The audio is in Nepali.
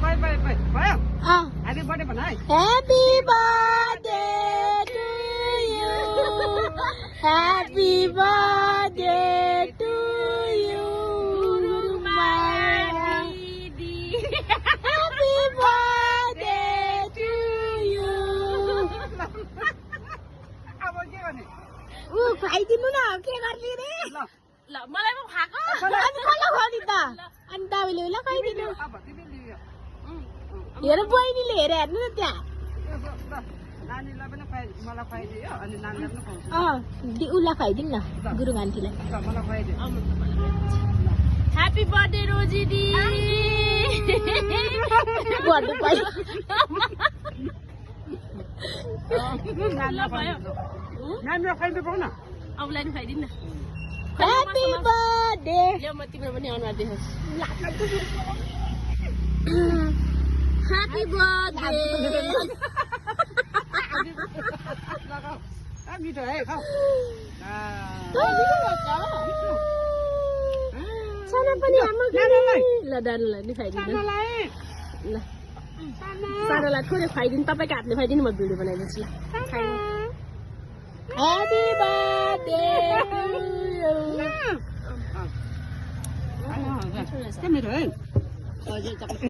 भयो ह्यापी बर्थडे भन है happy birthday to you happy birthday to you happy birthday to you अब के गर्ने खुवाइदिनु न के गर्ने रे ल मलाई पो खाएको अनि कसलाई खुवाउने त अनि तपाईँले ल खुवाइदिनु हेर बहिनीले हेर हेर्नु न त्यहाँ नानीलाई पनि मलाई खुवाइदियो अनि नानीलाई पनि खुवाउँछु उसलाई खुवाइदिनु न गुरुङ आन्टीलाई मलाई खुवाइदियो ह्यापी बर्थडे रोजी दी भन्नु पर्यो नानीलाई खुवाइदिनु पाउ न अबलाई पनि खुवाइदिनु न ह्यापी बर्थडे ल्याउ म तिम्रो पनि अनुहार देखाउँछु ह्यापी बर्थडे मिठो है खाऊ सानो पनि आमा ल दानुलाई नि खुवाइदिनु ल सानोलाई थोरै खुवाइदिनु तपाईँको हातले खुवाइदिनु म भिडियो बनाइदिन्छु ल ह्यापी बर्थडे मिठो है